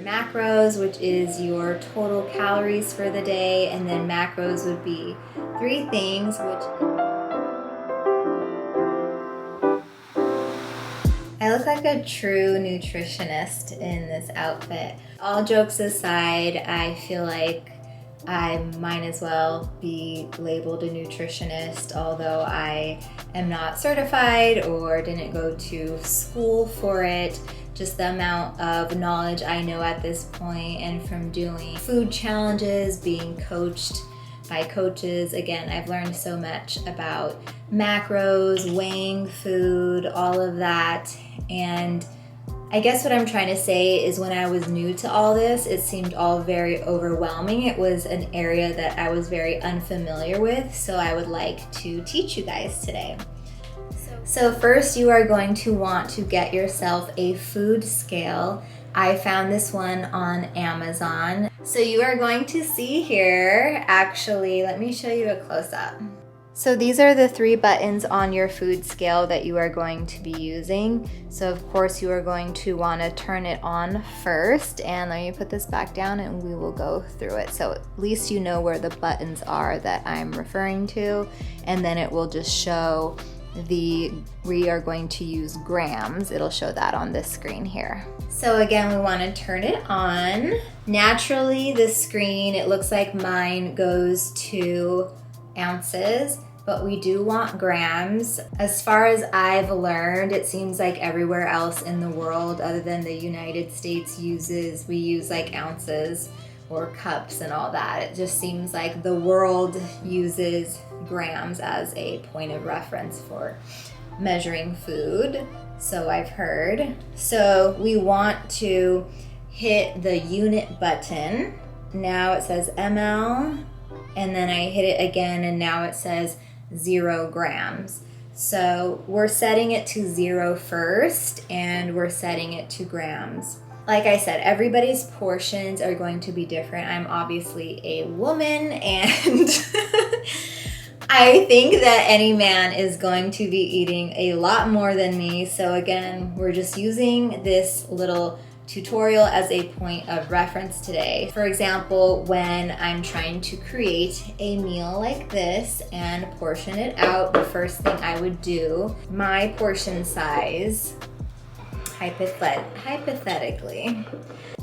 macros, which is your total calories for the day, and then macros would be 3 things, which I look like a true nutritionist in this outfit. All jokes aside, I feel like I might as well be labeled a nutritionist, although I am not certified or didn't go to school for it. Just the amount of knowledge I know at this point, and from doing food challenges, being coached by coaches. Again, I've learned so much about macros, weighing food, all of that. And I guess what I'm trying to say is when I was new to all this, it seemed all very overwhelming. It was an area that I was very unfamiliar with, so I would like to teach you guys today. So first, you are going to want to get yourself a food scale. I found this one on Amazon. So you are going to see here, actually, let me show you a close-up. So these are the 3 buttons on your food scale that you are going to be using. So of course you are going to want to turn it on first, and let me put this back down and we will go through it. So at least you know where the buttons are that I'm referring to, and then it will just show we are going to use grams. It'll show that on this screen here. So again, we want to turn it on. Naturally, the screen, it looks like mine goes to ounces, but we do want grams. As far as I've learned, it seems like everywhere else in the world other than the United States we use like ounces or cups and all that. It just seems like the world uses grams as a point of reference for measuring food, so I've heard. So we want to hit the unit button. Now it says ml, and then I hit it again, and now it says 0 grams. So we're setting it to 0 first, and we're setting it to grams. Like I said, everybody's portions are going to be different. I'm obviously a woman, and I think that any man is going to be eating a lot more than me. So again, we're just using this little tutorial as a point of reference today. For example, when I'm trying to create a meal like this and portion it out, the first thing I would do, my portion size, hypothetically,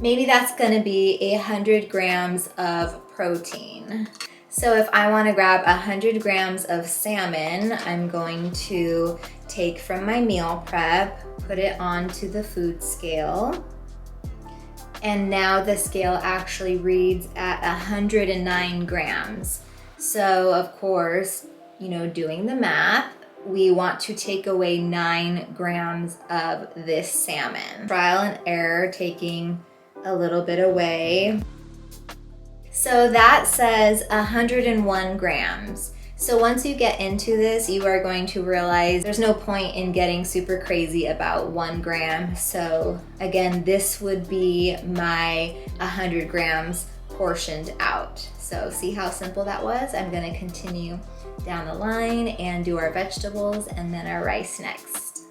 maybe that's gonna be 100 grams of protein. So if I wanna grab 100 grams of salmon, I'm going to take from my meal prep, put it onto the food scale, and now the scale actually reads at 109 grams. So of course, doing the math, we want to take away 9 grams of this salmon. Trial and error, taking a little bit away. So that says 101 grams. So once you get into this, you are going to realize there's no point in getting super crazy about 1 gram. So again, this would be my 100 grams portioned out. So see how simple that was? I'm gonna continue down the line and do our vegetables and then our rice next.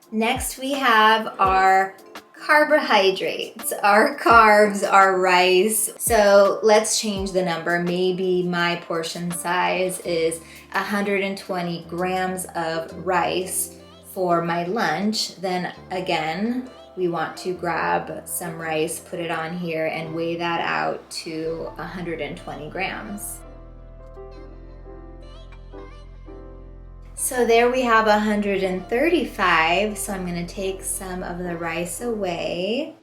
Next we have our carbohydrates, our carbs, our rice. So let's change the number. Maybe my portion size is 120 grams of rice for my lunch. Then again, we want to grab some rice, put it on here, and weigh that out to 120 grams. So there we have 135, so I'm gonna take some of the rice away.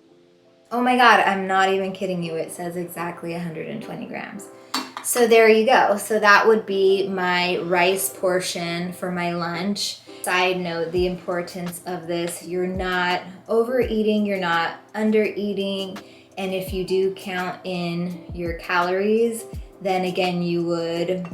Oh my God, I'm not even kidding you, it says exactly 120 grams. So there you go. So that would be my rice portion for my lunch. Side note, the importance of this, you're not overeating, you're not undereating, and if you do count in your calories, then again you would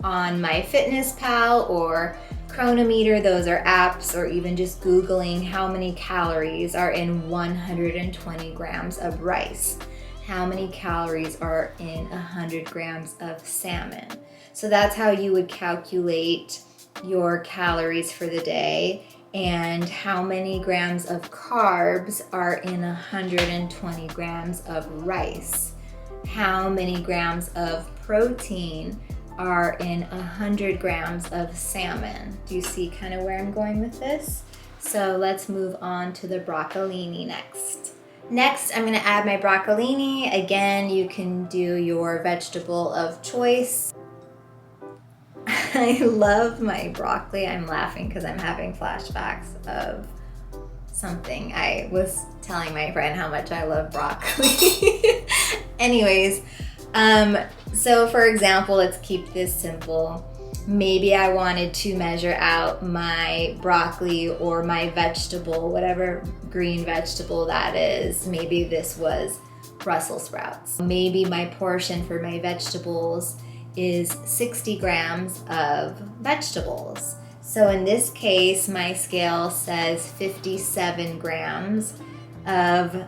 on MyFitnessPal or Chronometer, those are apps, or even just Googling how many calories are in 120 grams of rice. How many calories are in 100 grams of salmon? So that's how you would calculate your calories for the day. and how many grams of carbs are in 120 grams of rice. How many grams of protein are in 100 grams of salmon. Do you see kind of where I'm going with this? So let's move on to the broccolini next. Next, I'm gonna add my broccolini. Again, you can do your vegetable of choice. I love my broccoli. I'm laughing because I'm having flashbacks of something. I was telling my friend how much I love broccoli. Anyways, so for example, let's keep this simple. Maybe I wanted to measure out my broccoli or my vegetable, whatever green vegetable that is. Maybe this was Brussels sprouts. Maybe my portion for my vegetables is 60 grams of vegetables. So in this case, my scale says 57 grams of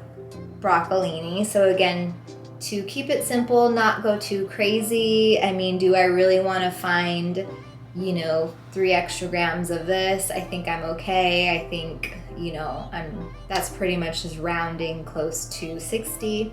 broccolini. So again, to keep it simple, not go too crazy. I mean, do I really want to find, 3 extra grams of this? I think I'm okay. I think, that's pretty much just rounding close to 60.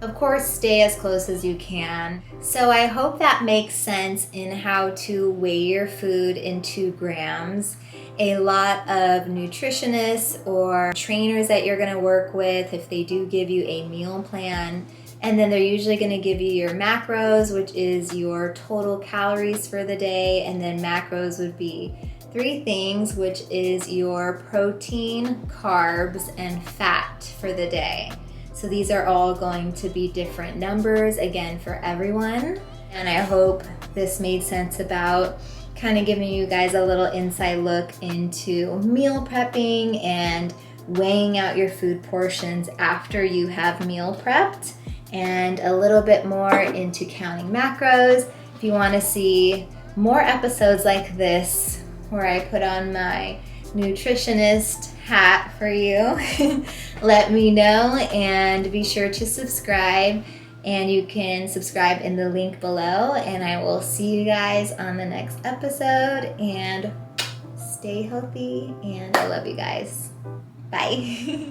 Of course, stay as close as you can. So I hope that makes sense in how to weigh your food in 2 grams. A lot of nutritionists or trainers that you're gonna work with, if they do give you a meal plan, and then they're usually gonna give you your macros, which is your total calories for the day, and then macros would be 3 things, which is your protein, carbs, and fat for the day. So these are all going to be different numbers, again, for everyone. And I hope this made sense about kind of giving you guys a little inside look into meal prepping and weighing out your food portions after you have meal prepped, and a little bit more into counting macros. If you want to see more episodes like this, where I put on my nutritionist hat for you, let me know, and be sure to subscribe. And you can subscribe in the link below, and I will see you guys on the next episode. And stay healthy, and I love you guys. Bye.